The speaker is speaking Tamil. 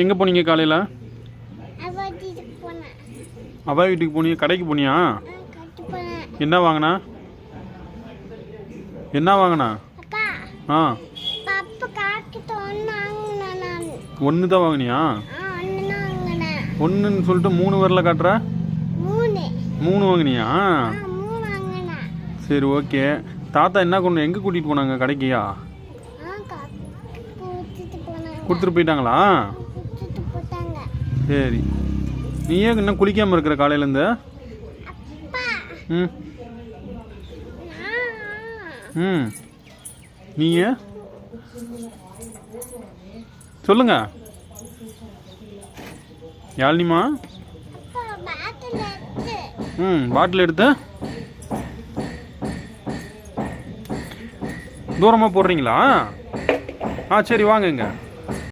எங்கே போனீங்க காலையில்? அவா வீட்டுக்கு போனீங்க. கடைக்கு போனியா? என்ன வாங்கினா? என்ன வாங்கினா? ஆ, ஒன்று தான் வாங்கினியா? ஒன்றுன்னு சொல்லிட்டு 3 வரல காட்டுற. 3 வாங்கினியா? சரி, ஓகே. தாத்தா என்ன கொண்டு எங்கே கூட்டிகிட்டு போனாங்க? கடைக்கியா? கொடுத்துட்டு போயிட்டாங்களா? சரி. நீ ஏன் இன்னும் குளிக்காமல் இருக்கிற காலையிலேருந்து? ம் ம் நீங்கள் சொல்லுங்க யாழ்னிமா. பாட்டில் எடுத்து தூரமாக போடுறீங்களா? ஆ, சரி, வாங்குங்க.